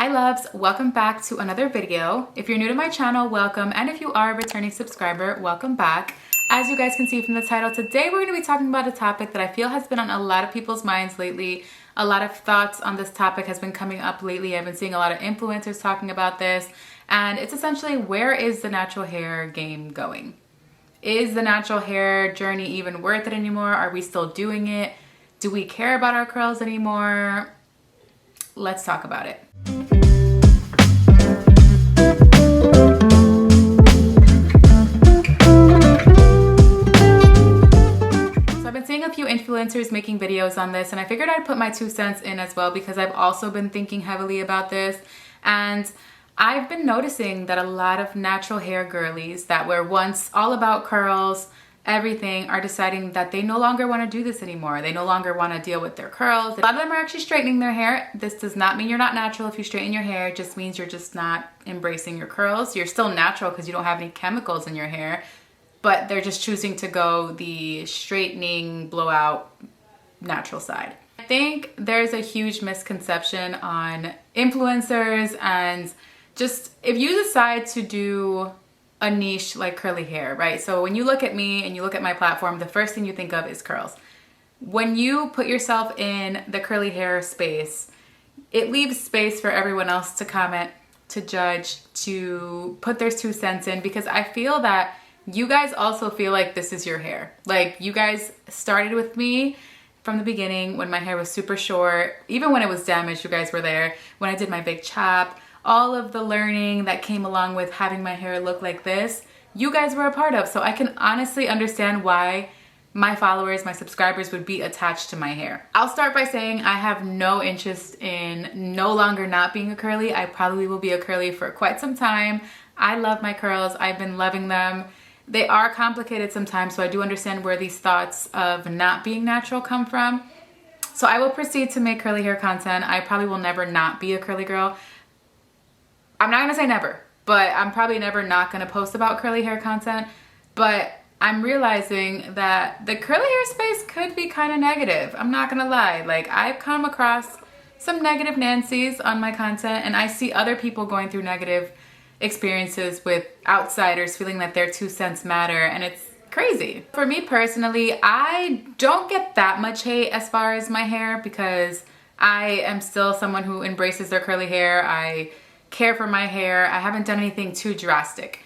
Hi loves, welcome back to another video. If you're new to my channel, welcome, and if you are a returning subscriber, welcome back. As you guys can see from the title, today we're going to be talking about a topic that I feel has been on a lot of people's minds lately. A lot of thoughts on this topic has been coming up lately. I've been seeing a lot of influencers talking about this, and it's essentially, where is the natural hair game going? Is the natural hair journey even worth it anymore? Are we still doing it? Do we care about our curls anymore? Let's talk about it. Seeing a few influencers making videos on this, and I figured I'd put my 2 cents in as well because I've also been thinking heavily about this, and I've been noticing that a lot of natural hair girlies that were once all about curls, everything, are deciding that they no longer want to do this anymore. They no longer want to deal with their curls. A lot of them are actually straightening their hair. This does not mean you're not natural if you straighten your hair. It just means you're just not embracing your curls. You're still natural because you don't have any chemicals in your hair, but they're just choosing to go the straightening, blowout, natural side. I think there's a huge misconception on influencers, and just if you decide to do a niche like curly hair, right? So when you look at me and you look at my platform, the first thing you think of is curls. When you put yourself in the curly hair space, it leaves space for everyone else to comment, to judge, to put their 2 cents in, because I feel that you guys also feel like this is your hair. Like, you guys started with me from the beginning when my hair was super short. Even when it was damaged, you guys were there. When I did my big chop, all of the learning that came along with having my hair look like this, you guys were a part of. So I can honestly understand why my followers, my subscribers would be attached to my hair. I'll start by saying I have no interest in no longer not being a curly. I probably will be a curly for quite some time. I love my curls. I've been loving them. They are complicated sometimes, so I do understand where these thoughts of not being natural come from. So I will proceed to make curly hair content. I probably will never not be a curly girl. I'm not gonna say never, but I'm probably never not gonna post about curly hair content. But I'm realizing that the curly hair space could be kind of negative. I'm not gonna lie. Like, I've come across some negative Nancys on my content, and I see other people going through negative experiences with outsiders feeling that their 2 cents matter, and it's crazy. For me personally, I don't get that much hate as far as my hair because I am still someone who embraces their curly hair. I care for my hair. I haven't done anything too drastic.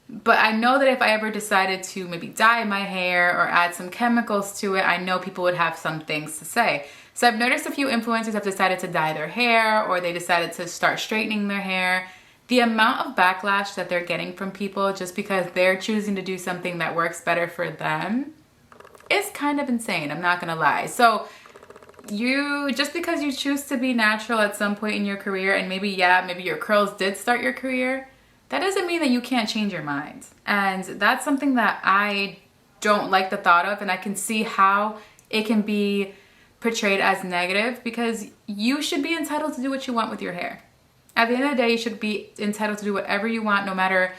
But I know that if I ever decided to maybe dye my hair or add some chemicals to it, I know people would have some things to say. So I've noticed a few influencers have decided to dye their hair, or they decided to start straightening their hair. The amount of backlash that they're getting from people just because they're choosing to do something that works better for them is kind of insane, I'm not gonna lie. So just because you choose to be natural at some point in your career, and maybe your curls did start your career, that doesn't mean that you can't change your mind. And that's something that I don't like the thought of, and I can see how it can be portrayed as negative, because you should be entitled to do what you want with your hair. At the end of the day, you should be entitled to do whatever you want, no matter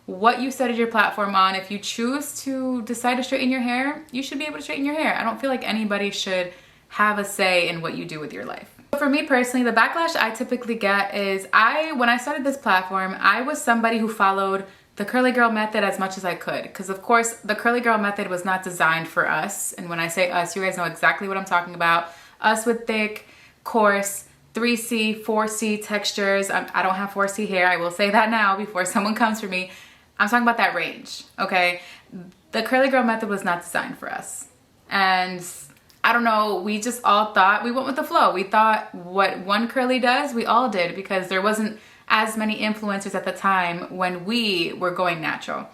what you started your platform on. If you choose to decide to straighten your hair, you should be able to straighten your hair. I don't feel like anybody should have a say in what you do with your life. For me personally, the backlash I typically get is when I started this platform, I was somebody who followed the curly girl method as much as I could, because of course the curly girl method was not designed for us. And when I say us, you guys know exactly what I'm talking about. Us with thick, coarse, 3C, 4C textures. I don't have 4C hair. I will say that now before someone comes for me. I'm talking about that range, okay? The curly girl method was not designed for us. And I don't know, we just all thought, we went with the flow. We thought what one curly does, we all did, because there wasn't as many influencers at the time when we were going natural.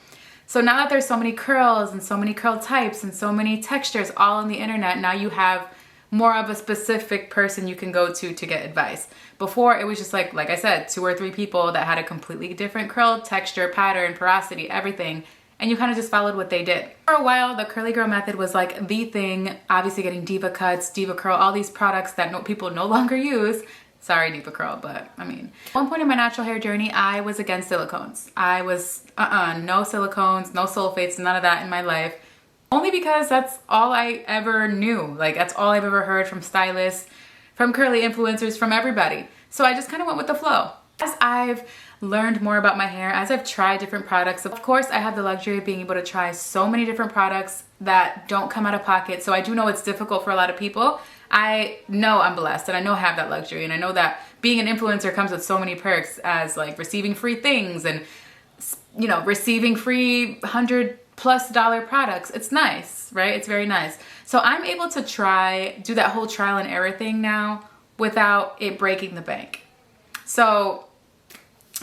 So now that there's so many curls and so many curl types and so many textures all on the internet, now you have more of a specific person you can go to get advice. Before, it was just like I said, 2 or 3 people that had a completely different curl texture, pattern, porosity, everything, and you kind of just followed what they did. For a while, the curly girl method was like the thing, obviously getting Diva Cuts, Diva Curl, all these products that people no longer use. Sorry, Diva Curl, but I mean. At one point in my natural hair journey, I was against silicones. I was, no silicones, no sulfates, none of that in my life. Only because that's all I ever knew. Like, that's all I've ever heard from stylists, from curly influencers, from everybody. So I just kind of went with the flow. As I've learned more about my hair, as I've tried different products, of course I have the luxury of being able to try so many different products that don't come out of pocket. So I do know it's difficult for a lot of people. I know I'm blessed and I know I have that luxury, and I know that being an influencer comes with so many perks, as like receiving free things and, you know, receiving free $100+ products. It's nice, right? It's very nice. So I'm able to do that whole trial and error thing now without it breaking the bank. So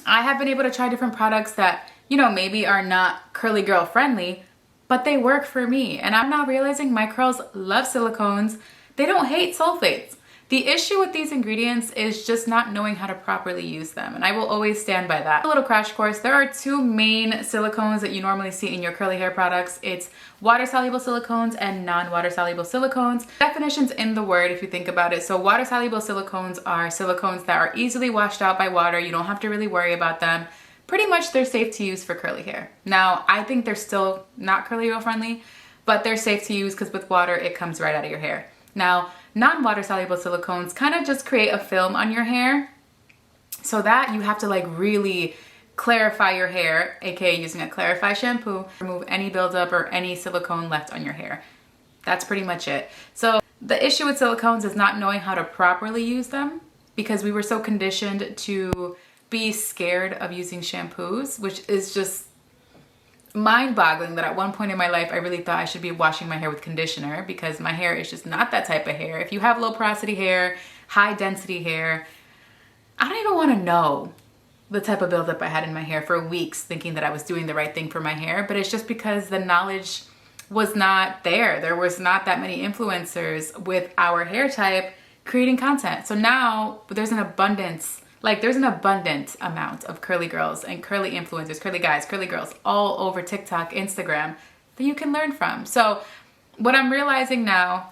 I have been able to try different products that, you know, maybe are not curly girl friendly, but they work for me. And I'm now realizing my curls love silicones. They don't hate sulfates. The issue with these ingredients is just not knowing how to properly use them, and I will always stand by that. A little crash course, there are two main silicones that you normally see in your curly hair products. It's water-soluble silicones and non-water-soluble silicones. Definitions in the word, if you think about it. So water-soluble silicones are silicones that are easily washed out by water. You don't have to really worry about them. Pretty much they're safe to use for curly hair. Now, I think they're still not curly girl friendly, but they're safe to use because with water, it comes right out of your hair. Now, non-water soluble silicones kind of just create a film on your hair, so that you have to like really clarify your hair, aka using a clarify shampoo, remove any buildup or any silicone left on your hair. That's pretty much it. So the issue with silicones is not knowing how to properly use them, because we were so conditioned to be scared of using shampoos, which is just mind-boggling that at one point in my life I really thought I should be washing my hair with conditioner, because my hair is just not that type of hair. If you have low porosity hair, high density hair, I don't even want to know the type of buildup I had in my hair for weeks, thinking that I was doing the right thing for my hair. But it's just because the knowledge was not there. There was not that many influencers with our hair type creating content. So now there's an abundance. Like, there's an abundant amount of curly girls and curly influencers, curly guys, curly girls all over TikTok, Instagram that you can learn from. So what I'm realizing now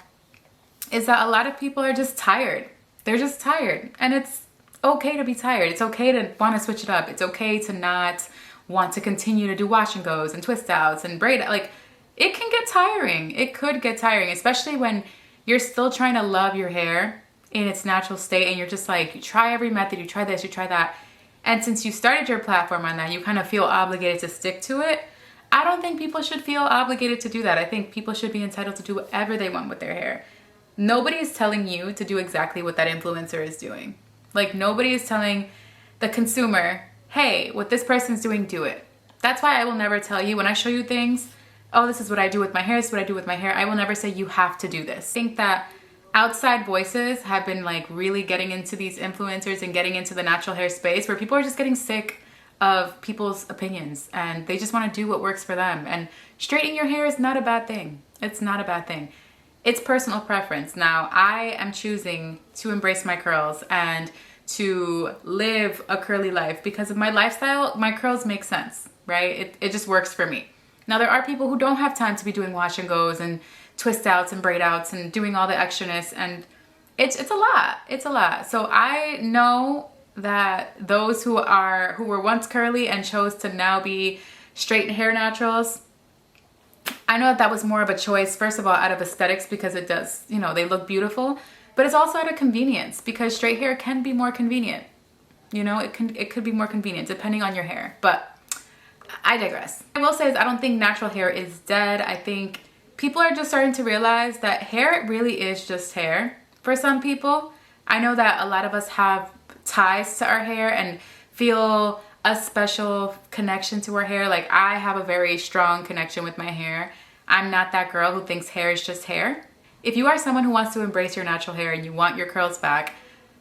is that a lot of people are just tired. They're just tired, and it's okay to be tired. It's okay to want to switch it up. It's okay to not want to continue to do wash and goes and twist outs and braid. Like, it can get tiring. It could get tiring, especially when you're still trying to love your hair in its natural state, and you're just like, you try every method, you try this, you try that, and since you started your platform on that, you kind of feel obligated to stick to it. I don't think people should feel obligated to do that. I think people should be entitled to do whatever they want with their hair. Nobody is telling you to do exactly what that influencer is doing. Like, nobody is telling the consumer, hey, what this person's doing, do it. That's why I will never tell you when I show you things, oh, this is what I do with my hair, this is what I do with my hair. I will never say you have to do this. I think that outside voices have been like really getting into these influencers and getting into the natural hair space, where people are just getting sick of people's opinions and they just want to do what works for them. And straightening your hair is not a bad thing. It's not a bad thing. It's personal preference. Now, I am choosing to embrace my curls and to live a curly life because of my lifestyle. My curls make sense, right? It just works for me. Now, there are people who don't have time to be doing wash and goes and twist outs and braid outs and doing all the extraness, and it's a lot. It's a lot. So I know that those who were once curly and chose to now be straight hair naturals, I know that that was more of a choice, first of all, out of aesthetics, because it does, you know, they look beautiful, but it's also out of convenience, because straight hair can be more convenient. You know, it could be more convenient depending on your hair, but I digress. I will say is I don't think natural hair is dead. I think people are just starting to realize that hair really is just hair for some people. I know that a lot of us have ties to our hair and feel a special connection to our hair. Like, I have a very strong connection with my hair. I'm not that girl who thinks hair is just hair. If you are someone who wants to embrace your natural hair and you want your curls back,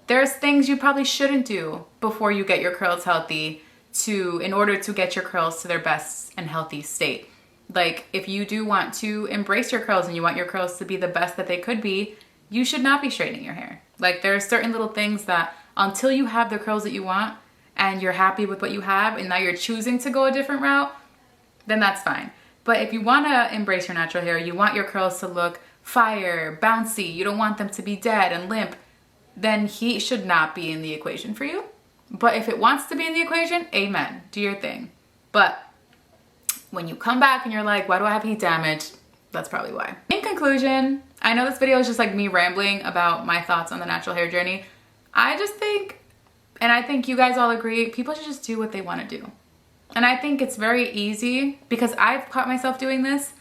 there's things you probably shouldn't do before you get your curls healthy in order to get your curls to their best and healthy state. Like, if you do want to embrace your curls and you want your curls to be the best that they could be, you should not be straightening your hair. Like, there are certain little things that until you have the curls that you want and you're happy with what you have and now you're choosing to go a different route, then that's fine. But if you want to embrace your natural hair, you want your curls to look fire, bouncy, you don't want them to be dead and limp, then heat should not be in the equation for you. But if it wants to be in the equation, amen, do your thing. But when you come back and you're like, why do I have heat damage? That's probably why. In conclusion, I know this video is just like me rambling about my thoughts on the natural hair journey. I just think And I think you guys all agree, people should just do what they want to do. And I think it's very easy, because I've caught myself doing this.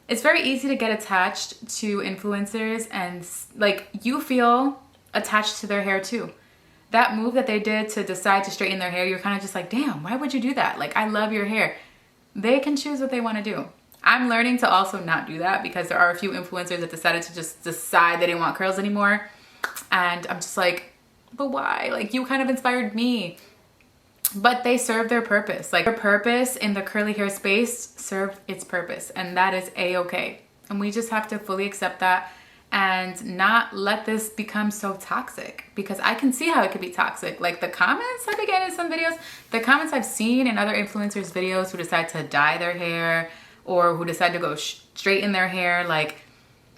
It's very easy to get attached to influencers and like you feel attached to their hair too. That move that they did to decide to straighten their hair, you're kind of just like, damn, why would you do that? Like, I love your hair. They can choose what they want to do. I'm learning to also not do that, because there are a few influencers that decided to just decide they didn't want curls anymore. And I'm just like, but why? Like, you kind of inspired me. But they serve their purpose. Like, their purpose in the curly hair space served its purpose, and that is a-okay. And we just have to fully accept that and not let this become so toxic, because I can see how it could be toxic. Like, the comments I've been getting in some videos, the comments I've seen in other influencers' videos who decide to dye their hair or who decide to go straighten their hair, like,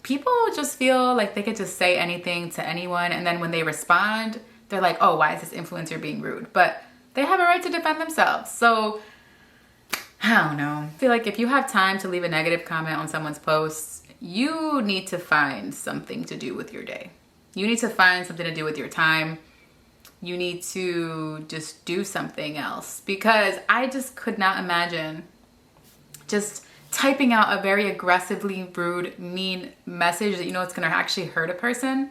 people just feel like they could just say anything to anyone, and then when they respond, they're like, oh, why is this influencer being rude? But they have a right to defend themselves. So, I don't know. I feel like if you have time to leave a negative comment on someone's posts, you need to find something to do with your day. You need to find something to do with your time. You need to just do something else, because I just could not imagine just typing out a very aggressively rude, mean message that you know it's gonna actually hurt a person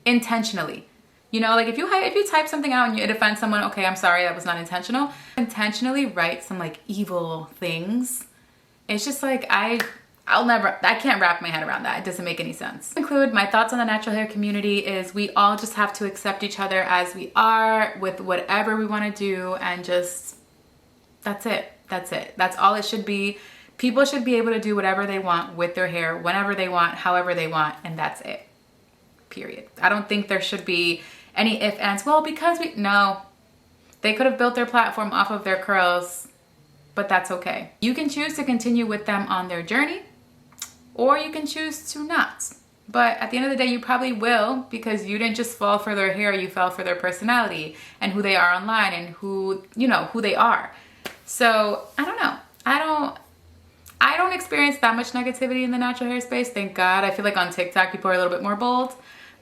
intentionally. You know, like if you type something out and it offends someone, okay, I'm sorry, that was not intentional. Intentionally write some like evil things. It's just like, I can't wrap my head around that. It doesn't make any sense. To conclude, my thoughts on the natural hair community is we all just have to accept each other as we are with whatever we want to do, and just, that's it. That's it. That's all it should be. People should be able to do whatever they want with their hair, whenever they want, however they want, and that's it. Period. I don't think there should be any if, ands. Well, because no. They could have built their platform off of their curls, but that's okay. You can choose to continue with them on their journey, or you can choose to not. But at the end of the day, you probably will, because you didn't just fall for their hair, you fell for their personality and who they are online and who, you know, who they are. So I don't know. I don't experience that much negativity in the natural hair space, thank God. I feel like on TikTok, people are a little bit more bold.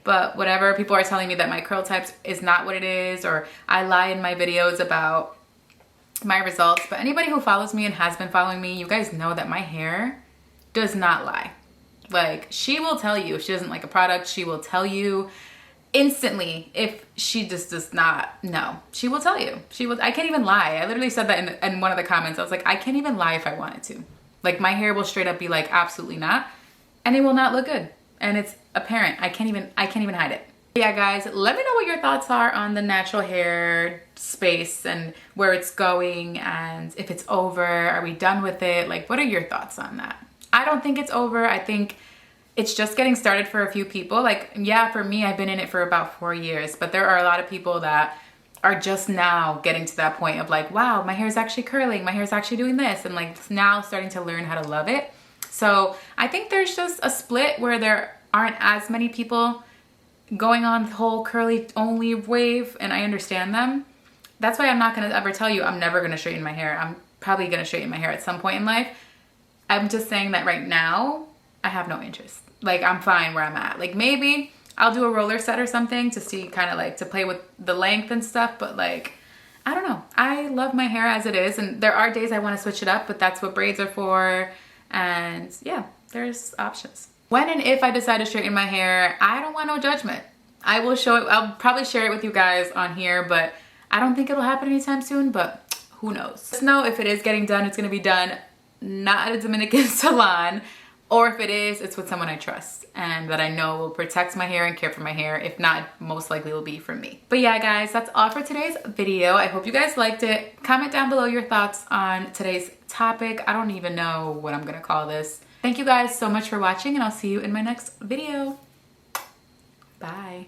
But whatever, people are telling me that my curl types is not what it is, or I lie in my videos about my results. But anybody who follows me and has been following me, you guys know that my hair does not lie. Like, she will tell you if she doesn't like a product, she will tell you instantly. If she just does not know, she will tell you. I can't even lie. I literally said that in one of the comments. I was like, I can't even lie if I wanted to. Like, my hair will straight up be like, absolutely not, and it will not look good. And it's apparent. I can't even hide it. Yeah, guys, let me know what your thoughts are on the natural hair space and where it's going, and if it's over, are we done with it? Like, what are your thoughts on that? I don't think it's over. I think it's just getting started for a few people. Like, yeah, for me, I've been in it for about 4 years, but there are a lot of people that are just now getting to that point of like, wow, my hair is actually curling. My hair is actually doing this. And like now starting to learn how to love it. So I think there's just a split where there aren't as many people going on the whole curly only wave, and I understand them. That's why I'm not gonna ever tell you I'm never gonna straighten my hair. I'm probably gonna straighten my hair at some point in life. I'm just saying that right now, I have no interest. Like, I'm fine where I'm at. Like, maybe I'll do a roller set or something to see, kind of like to play with the length and stuff, but like, I don't know. I love my hair as it is, and there are days I wanna switch it up, but that's what braids are for. And yeah, there's options. When and if I decide to straighten my hair, I don't want no judgment. I will show it. I'll probably share it with you guys on here, but I don't think it'll happen anytime soon, but who knows. Just know if it is getting done, it's gonna be done not at a Dominican salon, or if it is, it's with someone I trust and that I know will protect my hair and care for my hair. If not, most likely will be from me. But yeah, guys, that's all for today's video. I hope you guys liked it. Comment down below your thoughts on today's topic. I don't even know what I'm gonna call this. Thank you guys so much for watching, and I'll see you in my next video. Bye.